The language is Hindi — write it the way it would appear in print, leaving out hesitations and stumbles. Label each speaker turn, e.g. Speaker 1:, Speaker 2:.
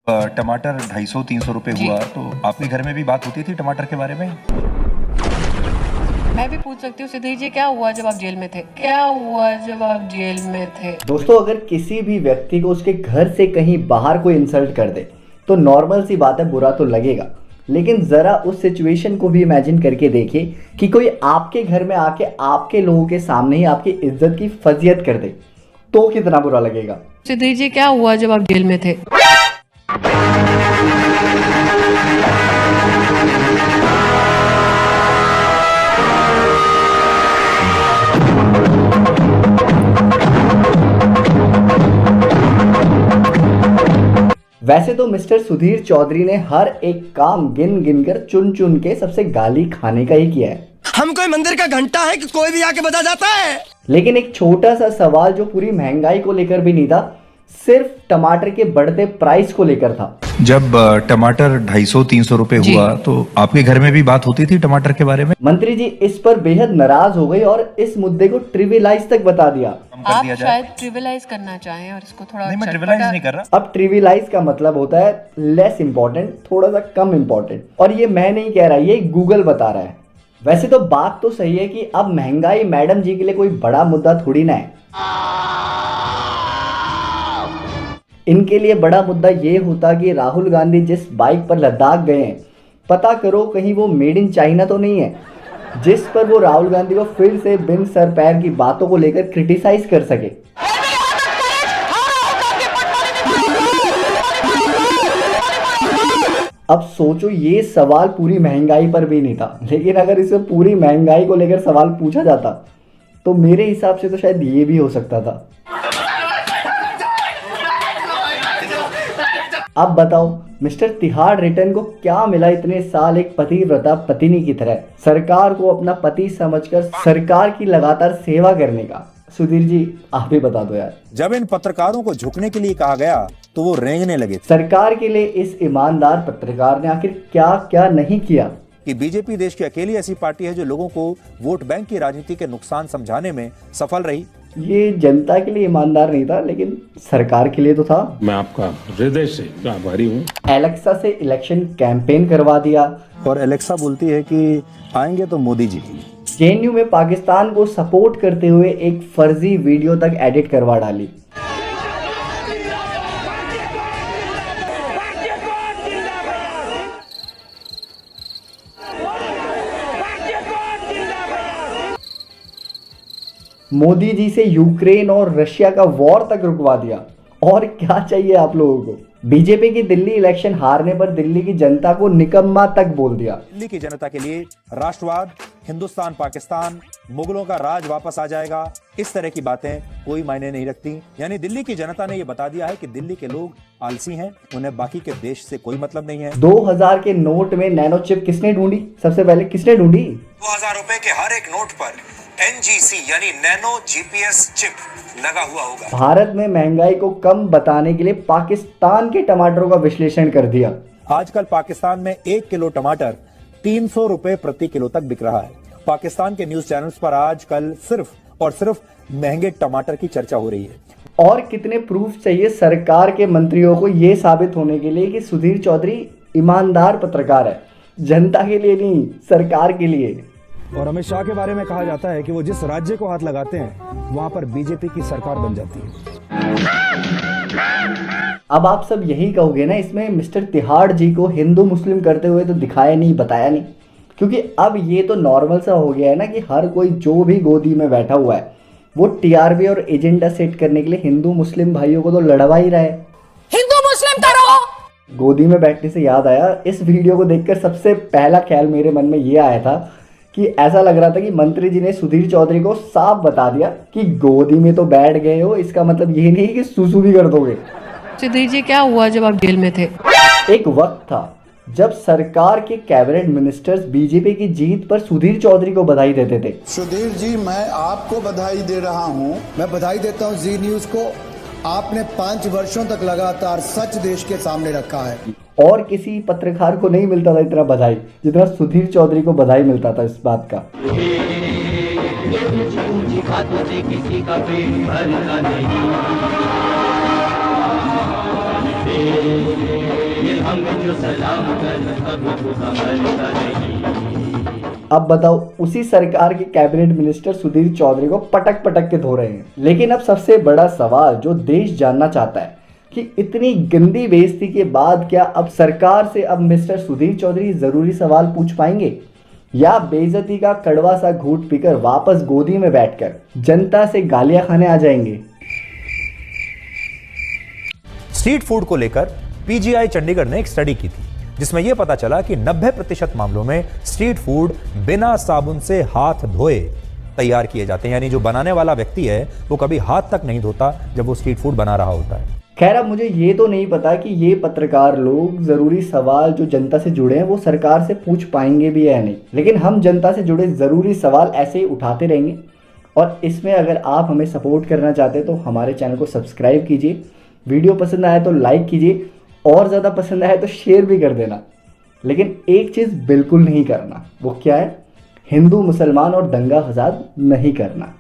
Speaker 1: टमाटर 250-300 रुपए हुआ, तो आपके घर में भी बात होती थी टमाटर के बारे में?
Speaker 2: मैं भी पूछ सकती हूँ सुधीर जी, क्या हुआ जब आप जेल में थे? क्या हुआ जब आप जेल में थे?
Speaker 3: दोस्तों, अगर किसी भी व्यक्ति को उसके घर से कहीं बाहर कोई इंसल्ट कर दे तो नॉर्मल सी बात है, बुरा तो लगेगा। लेकिन ज़रा उस सिचुएशन को भी इमेजिन करके देखिए कि कोई आपके घर में आके आपके लोगों के सामने ही आपकी इज्जत की फजीयत कर दे, तो कितना बुरा लगेगा।
Speaker 2: सुधीर जी, क्या हुआ जब आप जेल में थे?
Speaker 3: वैसे तो मिस्टर सुधीर चौधरी ने हर एक काम गिन गिन कर चुन चुन के सबसे गाली खाने का ही किया है।
Speaker 4: हम कोई मंदिर का घंटा है कि कोई भी आके बजा जाता है।
Speaker 3: लेकिन एक छोटा सा सवाल जो पूरी महंगाई को लेकर भी नहीं था, सिर्फ टमाटर के बढ़ते प्राइस को लेकर था।
Speaker 1: जब टमाटर 250-300 रुपए हुआ, तो आपके घर में भी बात होती थी टमाटर के बारे में?
Speaker 3: मंत्री जी इस पर बेहद नाराज हो गई और इस मुद्दे को ट्रिविलाइज तक बता दिया।
Speaker 2: आप शायद ट्रिविलाइज करना चाहें और इसको थोड़ा
Speaker 1: नहीं, मैं ट्रिविलाइज नहीं कर रहा।
Speaker 3: अब ट्रिविलाइज का मतलब होता है लेस इंपॉर्टेंट, थोड़ा सा कम इंपॉर्टेंट। और ये मैं नहीं कह रहा, ये गूगल बता रहा है। वैसे तो बात तो सही है कि अब महंगाई मैडम जी के लिए कोई बड़ा मुद्दा थोड़ी ना है। इनके लिए बड़ा मुद्दा ये होता कि राहुल गांधी जिस बाइक पर लद्दाख गए हैं, पता करो कहीं वो मेड इन चाइना तो नहीं है, जिस पर वो राहुल गांधी को फिर से बिन सर पैर की बातों को लेकर क्रिटिसाइज कर सके। अब सोचो, ये सवाल पूरी महंगाई पर भी नहीं था, लेकिन अगर इसे पूरी महंगाई को लेकर सवाल पूछा जाता तो मेरे हिसाब से तो शायद ये भी हो सकता था। अब बताओ, मिस्टर तिहाड़ रिटर्न को क्या मिला इतने साल एक पतिव्रता पत्नी की तरह सरकार को अपना पति समझकर सरकार की लगातार सेवा करने का? सुधीर जी, आप ही बता दो यार।
Speaker 5: जब इन पत्रकारों को झुकने के लिए कहा गया तो वो रेंगने लगे।
Speaker 3: सरकार के लिए इस ईमानदार पत्रकार ने आखिर क्या क्या नहीं किया?
Speaker 5: कि बीजेपी देश की अकेली ऐसी पार्टी है जो लोगों को वोट बैंक की राजनीति के नुकसान समझाने में सफल रही।
Speaker 3: ये जनता के लिए ईमानदार नहीं था, लेकिन सरकार के लिए तो था।
Speaker 6: मैं आपका हृदय से आभारी हूँ।
Speaker 3: एलेक्सा से इलेक्शन कैंपेन करवा दिया
Speaker 5: और एलेक्सा बोलती है कि आएंगे तो मोदी जी।
Speaker 3: जेएनयू में पाकिस्तान को सपोर्ट करते हुए एक फर्जी वीडियो तक एडिट करवा डाली। मोदी जी से यूक्रेन और रशिया का वॉर तक रुकवा दिया। और क्या चाहिए आप लोगों को? बीजेपी की दिल्ली इलेक्शन हारने पर दिल्ली की जनता को निकम्मा तक बोल दिया।
Speaker 5: दिल्ली की जनता के लिए राष्ट्रवाद, हिंदुस्तान पाकिस्तान, मुगलों का राज वापस आ जाएगा, इस तरह की बातें कोई मायने नहीं रखती। यानी दिल्ली की जनता ने यह बता दिया है कि दिल्ली के लोग आलसी हैं, उन्हें बाकी के देश से कोई मतलब नहीं है।
Speaker 3: 2000 के नोट में नैनो चिप किसने ढूंढी? सबसे पहले किसने ढूंढी?
Speaker 5: 2000 रुपए के हर एक नोट पर NGC यानी नैनो GPS चिप लगा हुआ होगा।
Speaker 3: भारत में महंगाई को कम बताने के लिए पाकिस्तान के टमाटरों का विश्लेषण कर दिया।
Speaker 5: आजकल पाकिस्तान में 1 किलो टमाटर 300 रुपए प्रति किलो तक बिक रहा है। पाकिस्तान के न्यूज चैनल्स पर आजकल सिर्फ और सिर्फ महंगे टमाटर की चर्चा हो रही है।
Speaker 3: और कितने प्रूफ चाहिए सरकार के मंत्रियों को ये साबित होने के लिए कि सुधीर चौधरी ईमानदार पत्रकार है? जनता के लिए नहीं, सरकार के लिए।
Speaker 7: और अमित शाह के बारे में कहा जाता है कि वो जिस राज्य को हाथ लगाते हैं वहां पर बीजेपी की सरकार बन जाती है।
Speaker 3: अब आप सब यही कहोगे ना, इसमें मिस्टर तिहाड़ जी को हिंदू मुस्लिम करते हुए तो दिखाया नहीं, बताया नहीं, क्योंकि अब ये तो नॉर्मल सा हो गया है ना कि हर कोई जो भी गोदी में बैठा हुआ है वो टीआरपी और एजेंडा सेट करने के लिए हिंदू मुस्लिम भाइयों को तो लड़वा ही रहा है।
Speaker 2: हिंदू मुस्लिम करो।
Speaker 3: गोदी में बैठने से याद आया, इस वीडियो को देखकर सबसे पहला ख्याल मेरे मन में ये आया था कि ऐसा लग रहा था कि मंत्री जी ने सुधीर चौधरी को साफ बता दिया कि गोदी में तो बैठ गए हो, इसका मतलब ये नहीं कि सुसु भी कर दोगे।
Speaker 2: सुधीर जी, क्या हुआ जब आप जेल में थे?
Speaker 3: एक वक्त था जब सरकार के कैबिनेट मिनिस्टर्स बीजेपी की जीत पर सुधीर चौधरी को बधाई देते थे।
Speaker 8: सुधीर जी, मैं आपको बधाई दे रहा हूं। मैं बधाई देता हूं जी न्यूज को। आपने 5 वर्षों तक लगातार सच देश के सामने रखा है।
Speaker 3: और किसी पत्रकार को नहीं मिलता था इतना बधाई जितना सुधीर चौधरी को बधाई मिलता था इस बात का। किसी का पेट भरना नहीं। अब बताओ, उसी सरकार के कैबिनेट मिनिस्टर सुधीर चौधरी को पटक पटक के धो रहे हैं। लेकिन अब सबसे बड़ा सवाल जो देश जानना चाहता है कि इतनी गंदी बेइज्जती के बाद क्या अब सरकार से अब मिस्टर सुधीर चौधरी जरूरी सवाल पूछ पाएंगे, या बेइज्जती का कड़वा सा घूंट पीकर वापस गोदी में बैठकर जनता से गालियां खाने आ जाएंगे।
Speaker 5: स्ट्रीट फूड को लेकर पीजीआई चंडीगढ़ ने एक स्टडी की थी, जिसमें यह पता चला कि 90% मामलों में स्ट्रीट फूड बिना साबुन से हाथ धोए तैयार किए जाते हैं। यानी जो बनाने वाला व्यक्ति है वो कभी हाथ तक नहीं धोता जब वो स्ट्रीट फूड बना रहा होता है।
Speaker 3: खैर, अब मुझे ये तो नहीं पता कि ये पत्रकार लोग जरूरी सवाल जो जनता से जुड़े हैं वो सरकार से पूछ पाएंगे भी या नहीं, लेकिन हम जनता से जुड़े जरूरी सवाल ऐसे ही उठाते रहेंगे। और इसमें अगर आप हमें सपोर्ट करना चाहते हैं तो हमारे चैनल को सब्सक्राइब कीजिए, वीडियो पसंद आए तो लाइक कीजिए, और ज़्यादा पसंद आए तो शेयर भी कर देना। लेकिन एक चीज़ बिल्कुल नहीं करना, वो क्या है? हिंदू मुसलमान और दंगा फसाद नहीं करना।